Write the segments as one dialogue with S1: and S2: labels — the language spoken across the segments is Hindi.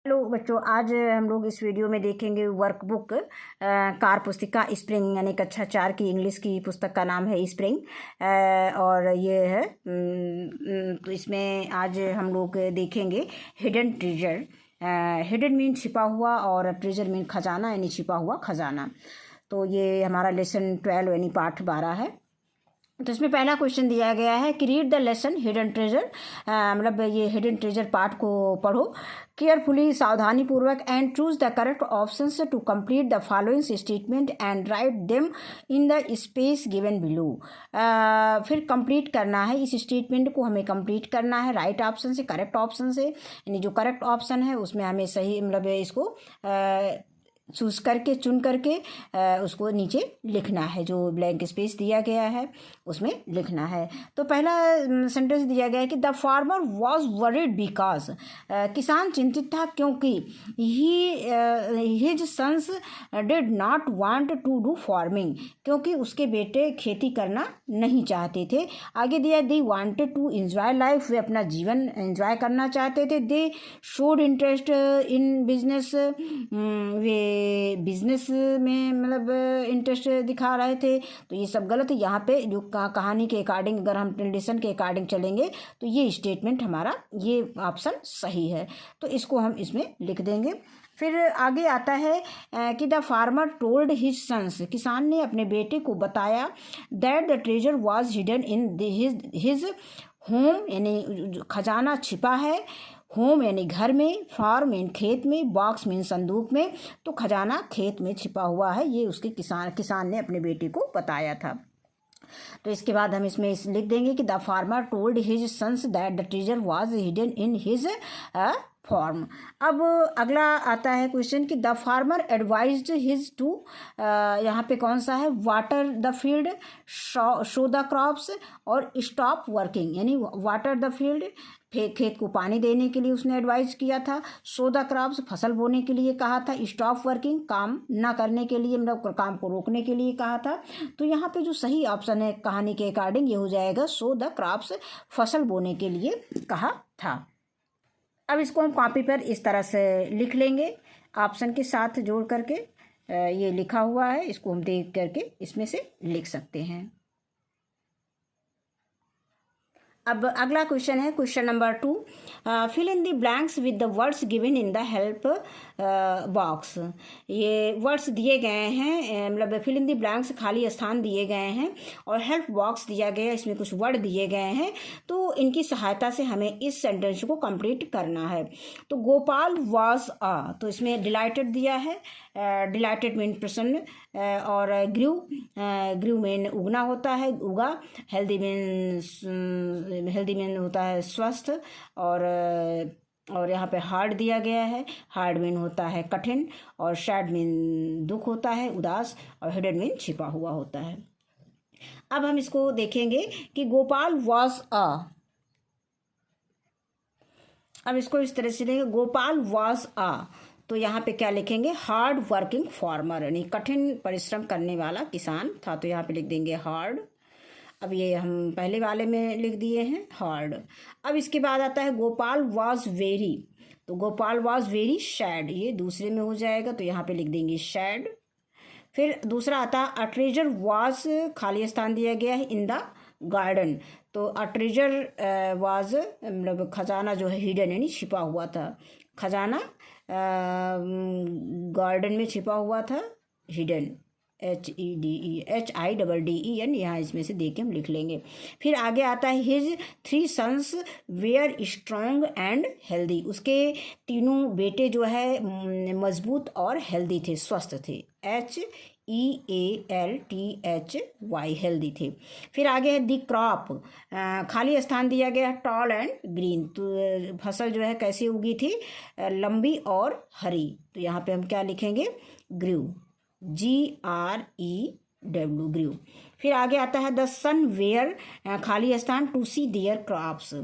S1: हेलो बच्चों, आज हम लोग इस वीडियो में देखेंगे वर्कबुक कार पुस्तिका स्प्रिंग यानी कक्षा 4 की इंग्लिश की पुस्तक का नाम है स्प्रिंग। और ये है तो इसमें आज हम लोग देखेंगे हिडन ट्रेजर। हिडन मीन छिपा हुआ और ट्रेजर मीन खजाना यानी छिपा हुआ खजाना। तो ये हमारा लेसन 12 यानी पाठ 12 है। तो इसमें पहला क्वेश्चन दिया गया है कि read the lesson hidden treasure, मतलब ये हिडन ट्रेजर पार्ट को पढ़ो केयरफुली, सावधानी पूर्वक, and choose the correct options to complete the following statement and write them in the space given below. फिर कंप्लीट करना है, इस स्टेटमेंट को हमें कंप्लीट करना है राइट ऑप्शन से, करेक्ट ऑप्शन से, यानी जो करेक्ट ऑप्शन है उसमें हमें सही मतलब इसको चूज करके चुन करके उसको नीचे लिखना है, जो ब्लैंक स्पेस दिया गया है उसमें लिखना है। तो पहला सेंटेंस दिया गया है कि the farmer was worried because, किसान चिंतित था क्योंकि his sons did not want to do farming, क्योंकि उसके बेटे खेती करना नहीं चाहते थे। आगे दिया they wanted to enjoy life, वे अपना जीवन एंजॉय करना चाहते थे। They showed interest in business, वे बिजनेस में मतलब इंटरेस्ट दिखा रहे थे। तो ये सब गलत है। यहाँ पे जो कहानी के अकॉर्डिंग अगर हम ट्रेडिशन के अकॉर्डिंग चलेंगे तो ये स्टेटमेंट हमारा ये ऑप्शन सही है, तो इसको हम इसमें लिख देंगे। फिर आगे आता है कि the farmer told his sons, किसान ने अपने बेटे को बताया that the treasure was hidden in his home, यानी खजाना छिपा है। होम यानी घर में, फार्म यानी खेत में, बॉक्स मीन संदूक में। तो खजाना खेत में छिपा हुआ है, ये उसके किसान ने अपने बेटे को बताया था। तो इसके बाद हम इसमें लिख देंगे कि the farmer told his sons that the treasure was hidden in his farm. अब अगला आता है क्वेश्चन कि the farmer advised his to, यहाँ पे कौन सा है, water the field, sow the crops और स्टॉप वर्किंग, यानी वाटर द फील्ड खेत को पानी देने के लिए उसने एडवाइज किया था। शो द क्रॉप्स फसल बोने के लिए कहा था। स्टॉप वर्किंग काम ना करने के लिए मतलब काम को रोकने के लिए कहा था। तो यहाँ पे जो सही ऑप्शन है कहानी के अकॉर्डिंग ये हो जाएगा शो द क्रॉप्स, फसल बोने के लिए कहा था। अब इसको हम कॉपी पर इस तरह से लिख लेंगे ऑप्शन के साथ जोड़ करके। ये लिखा हुआ है, इसको हम देख करके इसमें से लिख सकते हैं। अब अगला क्वेश्चन है question number 2, fill in the blanks with the words given in the help box. ये वर्ड्स दिए गए हैं, मतलब फिल इन द ब्लैंक्स खाली स्थान दिए गए हैं और हेल्प बॉक्स दिया गया है, इसमें कुछ वर्ड दिए गए हैं। तो इनकी सहायता से हमें इस सेंटेंस को कंप्लीट करना है। तो गोपाल वॉज तो इसमें डिलाइटेड दिया है, डिलाइटेड मीन प्रसन्न, और ग्रीव मीन उगना होता है, उगा। हेल्दी मीन होता है स्वस्थ, और यहाँ पे हार्ड दिया गया है, हार्ड मीन होता है कठिन, और सैड मीन दुख होता है उदास, और हिडन मीन छिपा हुआ होता है। अब हम इसको देखेंगे कि गोपाल वॉज अब इसको इस तरह से लेंगे, गोपाल वॉज तो यहाँ पे क्या लिखेंगे, हार्ड वर्किंग फार्मर, यानी कठिन परिश्रम करने वाला किसान था। तो यहाँ पे लिख देंगे हार्ड। अब ये हम पहले वाले में लिख दिए हैं हार्ड। अब इसके बाद आता है गोपाल वॉज वेरी, तो गोपाल वॉज वेरी सैड, ये दूसरे में हो जाएगा, तो यहाँ पे लिख देंगे सैड। फिर दूसरा आता है अ ट्रेजर वॉज, खाली स्थान दिया गया है इन द गार्डन। तो अ ट्रेजर वॉज मतलब खजाना जो है हिडन यानी छिपा हुआ था, खजाना गार्डन में छिपा हुआ था, हिडन HIDDEN, यहाँ इसमें से देख के हम लिख लेंगे। फिर आगे आता है his 3 sons were strong and healthy, उसके तीनों बेटे जो है मजबूत और हेल्दी थे, स्वस्थ थे, HEALTHY हेल्दी थे। फिर आगे है दी क्रॉप, खाली स्थान दिया गया टॉल एंड ग्रीन, तो फसल जो है कैसी उगी थी, लंबी और हरी। तो यहाँ पे हम क्या लिखेंगे, ग्रीव, GREW ग्रीव। फिर आगे आता है द सन वेयर, खाली स्थान टू सी देयर क्रॉप्स,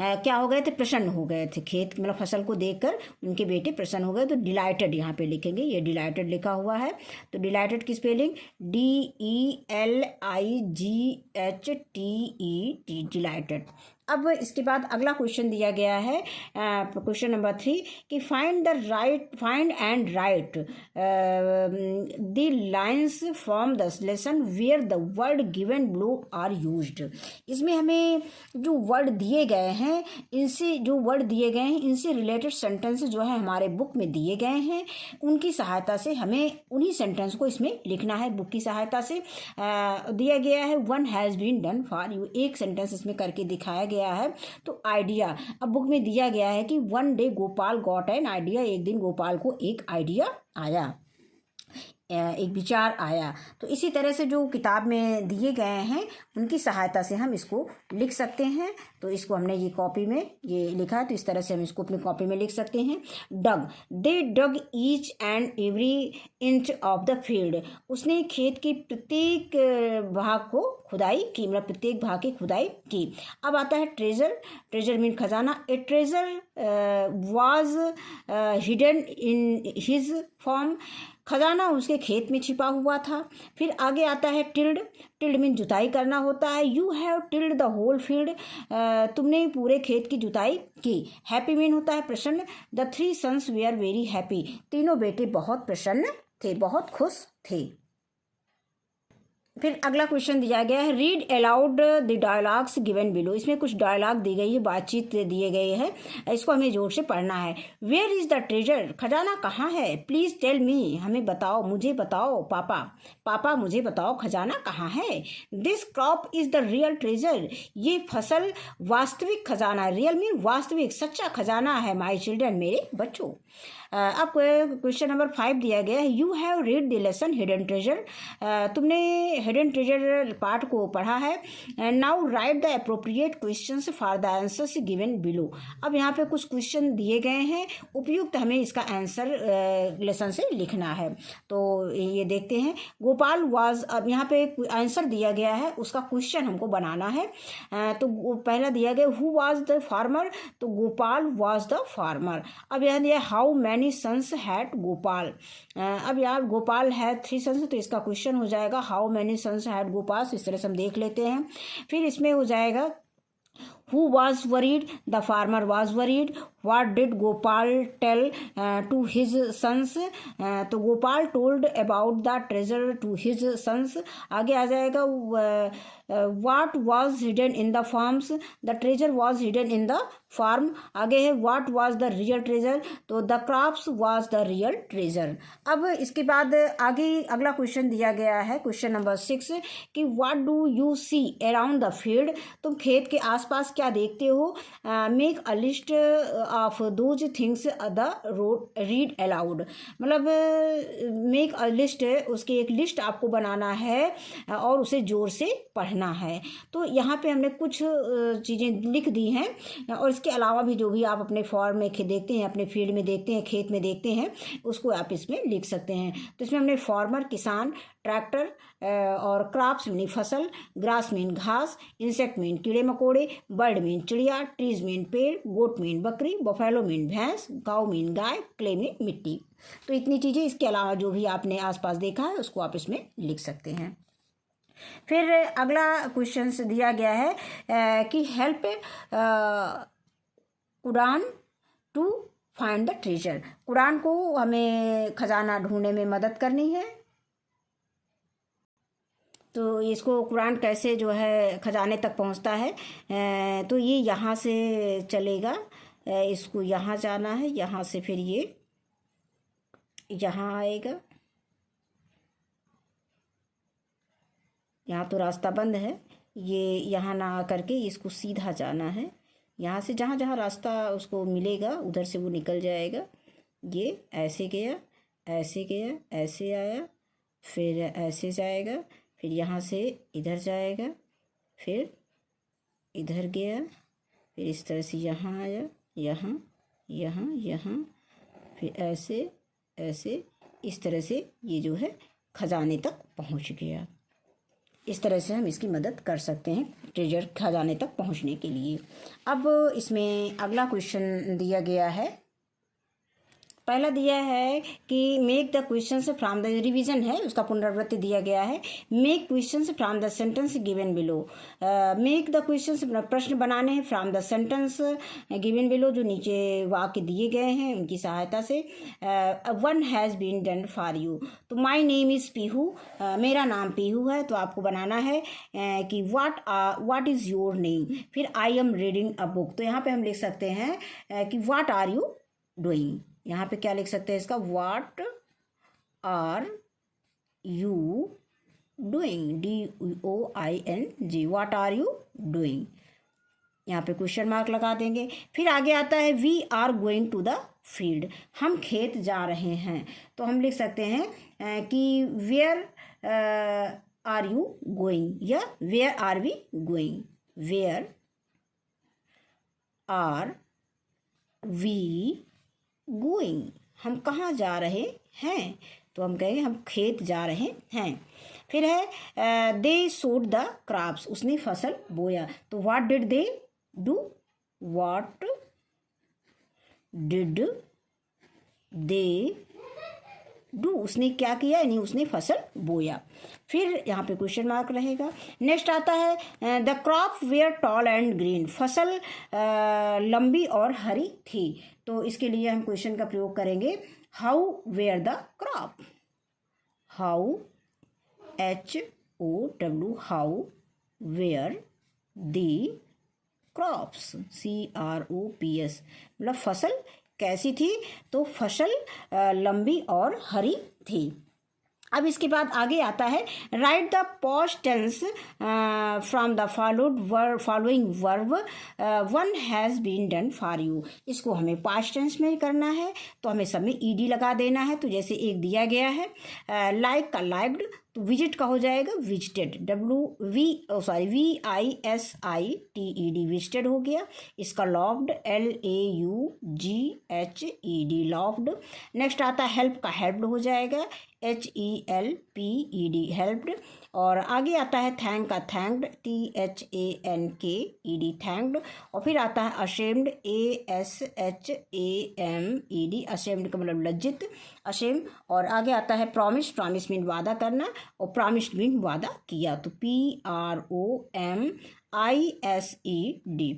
S1: क्या हो गए थे, प्रसन्न हो गए थे, खेत मतलब फसल को देखकर उनके बेटे प्रसन्न हो गए। तो डिलाइटेड यहाँ पे लिखेंगे, ये डिलाइटेड लिखा हुआ है। तो डिलाइटेड की स्पेलिंग DELIGHTED, डिलाइटेड। अब इसके बाद अगला क्वेश्चन दिया गया है, क्वेश्चन नंबर 3, कि find and write the lines from the lesson where the word given below are used. इसमें हमें जो वर्ड दिए गए हैं इनसे रिलेटेड सेंटेंस जो है हमारे बुक में दिए गए हैं, उनकी सहायता से हमें उन्हीं सेंटेंस को इसमें लिखना है। बुक की सहायता से दिया गया है one has been done for you, एक सेंटेंस इसमें करके दिखाया गया है। तो आइडिया, अब बुक में दिया गया है कि one day Gopal got an idea, एक दिन गोपाल को एक आइडिया आया, एक विचार आया। तो इसी तरह से जो किताब में दिए गए हैं उनकी सहायता से हम इसको लिख सकते हैं। तो इसको हमने ये कॉपी में ये लिखा है, तो इस तरह से हम इसको अपनी कॉपी में लिख सकते हैं। Dug, they dug each and every inch of the field, उसने खेत के प्रत्येक भाग को खुदाई की, मतलब प्रत्येक भाग की खुदाई की। अब आता है ट्रेजर, ट्रेजर मीन खजाना। A treasure was hidden in his farm, खजाना उसके खेत में छिपा हुआ था। फिर आगे आता है टिल्ड, टिल्ड मीन जुताई करना होता है। You have tilled the whole field, तुमने पूरे खेत की जुताई की। हैप्पी मीन होता है प्रसन्न। The 3 sons were very happy, तीनों बेटे बहुत प्रसन्न थे, बहुत खुश थे। फिर अगला क्वेश्चन दिया गया है, read aloud the dialogues given below, इसमें कुछ डायलॉग दी गई है, बातचीत दिए गए हैं, इसको हमें जोर से पढ़ना है। वेयर इज़ द ट्रेजर, खजाना कहाँ है। प्लीज़ टेल मी, हमें बताओ, मुझे बताओ पापा, पापा मुझे बताओ खजाना कहाँ है। This crop is the real treasure, ये फसल वास्तविक खजाना है। रियल मीन वास्तविक, सच्चा खजाना है। माई चिल्ड्रन, मेरे बच्चों। अब क्वेश्चन नंबर 5 दिया गया है, you have read the lesson hidden treasure, तुमने हिडन ट्रेजर पार्ट को पढ़ा है। Now right the appropriate questions for the answers given below, अब यहाँ पे कुछ क्वेश्चन दिए गए हैं, उपयुक्त हमें इसका आंसर लेसन से लिखना है। तो ये देखते हैं, गोपाल वाज, अब यहाँ पे आंसर दिया गया है, उसका क्वेश्चन हमको बनाना है। तो पहला दिया गया हु वाज द फार्मर, तो गोपाल वाज द फार्मर। अब यहाँ दिया how many sons had Gopal, अब यार गोपाल है 3 सन्स, तो इसका क्वेश्चन हो जाएगा how many sons had Gopal. इस तरह से हम देख लेते हैं। फिर इसमें हो जाएगा Who was worried? The farmer was worried. What did Gopal tell to his sons? तो Gopal told about the treasure to his sons. आगे आ जाएगा what was hidden in the farms? The treasure was hidden in the farm. आगे है what was the real treasure? तो the crops was the real treasure. अब इसके बाद आगे अगला क्वेश्चन दिया गया है, क्वेश्चन नंबर 6, कि what do you see around the field? तुम खेत के आसपास क्या देखते हो। Make a list of those things the road read aloud, मतलब मेक अ लिस्ट, उसकी एक लिस्ट आपको बनाना है और उसे जोर से पढ़ना है। तो यहाँ पे हमने कुछ चीज़ें लिख दी हैं, और इसके अलावा भी जो भी आप अपने फॉर्म में देखते हैं, अपने फील्ड में देखते हैं, खेत में देखते हैं, उसको आप इसमें लिख सकते हैं। तो इसमें हमने फार्मर किसान, ट्रैक्टर, और क्रॉप्स मीन फसल, ग्रास मीन घास, इंसेक्ट मीन कीड़े मकोड़े, बर्ड मीन चिड़िया, ट्रीज मीन पेड़, गोट मीन बकरी, बफेलो मीन भैंस, काऊ मीन गाय, क्ले मीन मिट्टी। तो इतनी चीज़ें, इसके अलावा जो भी आपने आसपास देखा है उसको आप इसमें लिख सकते हैं। फिर अगला क्वेश्चन दिया गया है कि हेल्प उड़ान टू फाइंड द ट्रेजर, उड़ान को हमें खजाना ढूंढने में मदद करनी है। तो इसको कुरान कैसे जो है खजाने तक पहुंचता है, तो ये यहाँ से चलेगा, इसको यहाँ जाना है, यहाँ से फिर ये यहाँ आएगा, यहाँ तो रास्ता बंद है, ये यहाँ ना आकर के इसको सीधा जाना है, यहाँ से जहाँ जहाँ रास्ता उसको मिलेगा उधर से वो निकल जाएगा। ये ऐसे गया, ऐसे गया, ऐसे आया, फिर ऐसे जाएगा, फिर यहाँ से इधर जाएगा, फिर इधर गया, फिर इस तरह से यहाँ आया, यहाँ यहाँ यहाँ, फिर ऐसे ऐसे, इस तरह से ये जो है खजाने तक पहुँच गया। इस तरह से हम इसकी मदद कर सकते हैं ट्रेजर खजाने तक पहुँचने के लिए। अब इसमें अगला क्वेश्चन दिया गया है, पहला दिया है कि make the questions from the revision है, उसका पुनरावृत्ति दिया गया है। Make questions from the sentence given below. Make the questions, प्रश्न बनाने हैं from the sentence given below, जो नीचे वाक्य दिए गए हैं उनकी सहायता से। One has been done for you, तो माई नेम इज़ पीहू, मेरा नाम पीहू है, तो आपको बनाना है कि व्हाट इज़ योर नेम। फिर I am reading a book, तो यहाँ पे हम लिख सकते हैं कि व्हाट आर यू डूइंग। यहाँ पे क्या लिख सकते हैं इसका, what are you doing, DOING, what are you doing. यहाँ पे क्वेश्चन मार्क लगा देंगे। फिर आगे आता है we are going to the field, हम खेत जा रहे हैं, तो हम लिख सकते हैं कि वेयर आर यू गोइंग या where are we going, where are we going, हम कहाँ जा रहे हैं, तो हम कहेंगे हम खेत जा रहे हैं। फिर है दे सोड द क्रॉप्स, उसने फसल बोया, तो what did they do, what did they do, उसने क्या किया, यानी उसने फसल बोया। फिर यहाँ पे क्वेश्चन मार्क रहेगा। नेक्स्ट आता है the crop were tall and green, फसल लंबी और हरी थी, तो इसके लिए हम क्वेश्चन का प्रयोग करेंगे how were the crop, how HOW, how were the crops, CROPS, मतलब फसल कैसी थी, तो फसल लंबी और हरी थी। अब इसके बाद आगे आता है write the past tense from the following verb, one has been done for you, इसको हमें पास्ट टेंस में करना है, तो हमें सब में ED लगा देना है। तो जैसे एक दिया गया है लाइक का लाइक्ड, तो विजिट का हो जाएगा विजिटेड, VISITED, विजिटेड हो गया। इसका लॉव्ड, LAUGHED, लॉव्ड। नेक्स्ट आता है हेल्प का हेल्प्ड हो जाएगा, HELPED, हेल्प्ड। और आगे आता है थैंक का थैंक्ड, THANKED, थैंक्ड। और फिर आता है अशेम्ड, ASHAMED, अशेम्ड का मतलब लज्जित, अशेम। और आगे आता है प्रॉमिस, प्रॉमिस मीन वादा करना, और प्रॉमिस्ड मीन वादा किया, तो PROMISED,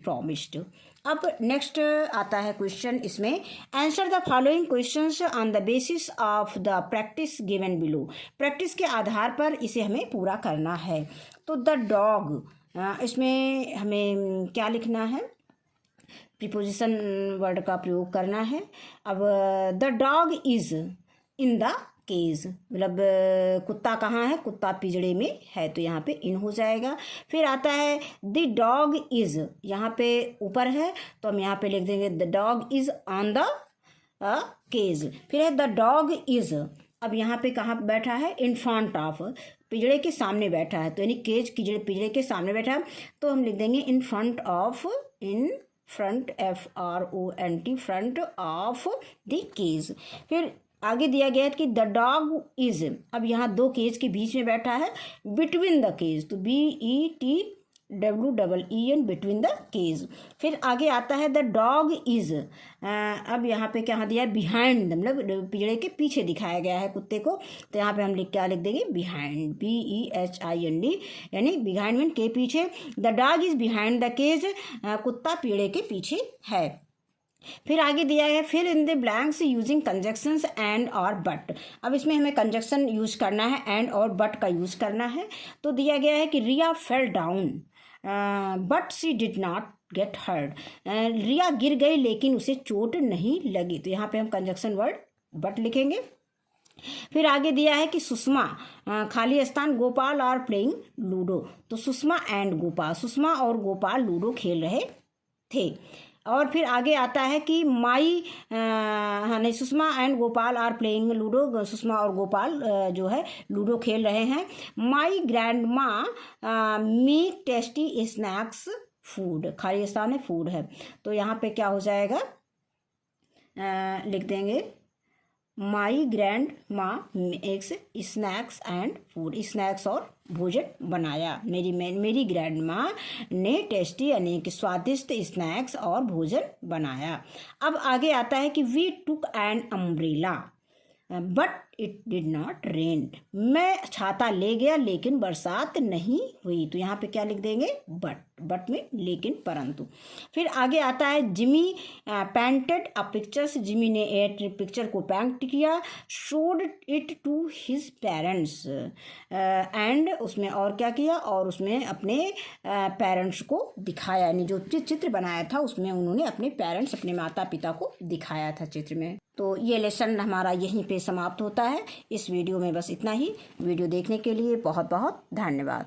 S1: प्रॉमिस्ड। अब नेक्स्ट आता है क्वेश्चन, इसमें answer the following questions on the basis of the practice given below, practice के आधार पर इसे हमें पूरा करना है। तो द डॉग, इसमें हमें क्या लिखना है, प्रीपोजिशन वर्ड का प्रयोग करना है। अब the dog is in the cage, मतलब कुत्ता कहाँ है, कुत्ता पिंजड़े में है, तो यहाँ पे इन हो जाएगा। फिर आता है द डॉग इज़, यहाँ पे ऊपर है, तो हम यहाँ पे लिख देंगे the dog is on the cage. फिर है द डॉग इज़, अब यहाँ पे कहाँ बैठा है, इन फ्रंट ऑफ, पिंजड़े के सामने बैठा है, तो यानी केज पिंजड़े के सामने बैठा है, तो हम लिख देंगे in front of, in front, FRONT, front of the cage. फिर आगे दिया गया है कि द डॉग इज, अब यहाँ दो केज के बीच में बैठा है, बिटवीन द केज, तो BETWEEN, बिटवीन द केज। फिर आगे आता है द डॉग इज, अब यहाँ पे क्या दिया है, बिहाइंड, मतलब पिंजड़े के पीछे दिखाया गया है कुत्ते को, तो यहाँ पे हम क्या लिख देंगे, बिहाइंड, BEHIND, यानी बिहाइंड मीन के पीछे। The dog is behind the cage, कुत्ता पिंजड़े के पीछे है। फिर आगे दिया है fill in the blanks using conjunctions and और बट, अब इसमें हमें कंजक्शन यूज करना है, एंड और बट का यूज करना है। तो दिया गया है कि Riya fell down but she did not get hurt, Riya गिर गई लेकिन उसे चोट नहीं लगी, तो यहाँ पे हम कंजक्शन वर्ड बट लिखेंगे। फिर आगे दिया है कि सुषमा खाली स्थान गोपाल आर प्लेइंग लूडो, तो सुषमा एंड गोपाल, सुषमा और गोपाल लूडो खेल रहे थे। और फिर आगे आता है कि नहीं, Sushma and Gopal are playing ludo, Sushma और गोपाल जो है लूडो खेल रहे हैं। My grandma make tasty snacks food, खाली स्थान है फूड है, तो यहाँ पे क्या हो जाएगा, लिख देंगे माई ग्रैंड माँ makes snacks and food, snacks और भोजन बनाया। मेरी ग्रैंड माँ ने टेस्टी यानी कि स्वादिष्ट स्नैक्स और भोजन बनाया। अब आगे आता है कि we took an umbrella but it did not rain, मैं छाता ले गया लेकिन बरसात नहीं हुई। तो यहाँ पे क्या लिख देंगे, बट में लेकिन परंतु। फिर आगे आता है Jimmy painted a pictures, Jimmy ने एक पिक्चर को पेंट किया, showed it to his parents and उसमें और क्या किया, और उसमें अपने पेरेंट्स को दिखाया, यानी जो चित्र बनाया था उसमें उन्होंने अपने पेरेंट्स अपने माता पिता को दिखाया था चित्र में। तो ये लेसन हमारा यहीं पे समाप्त होता है। इस वीडियो में बस इतना ही। वीडियो देखने के लिए बहुत बहुत धन्यवाद।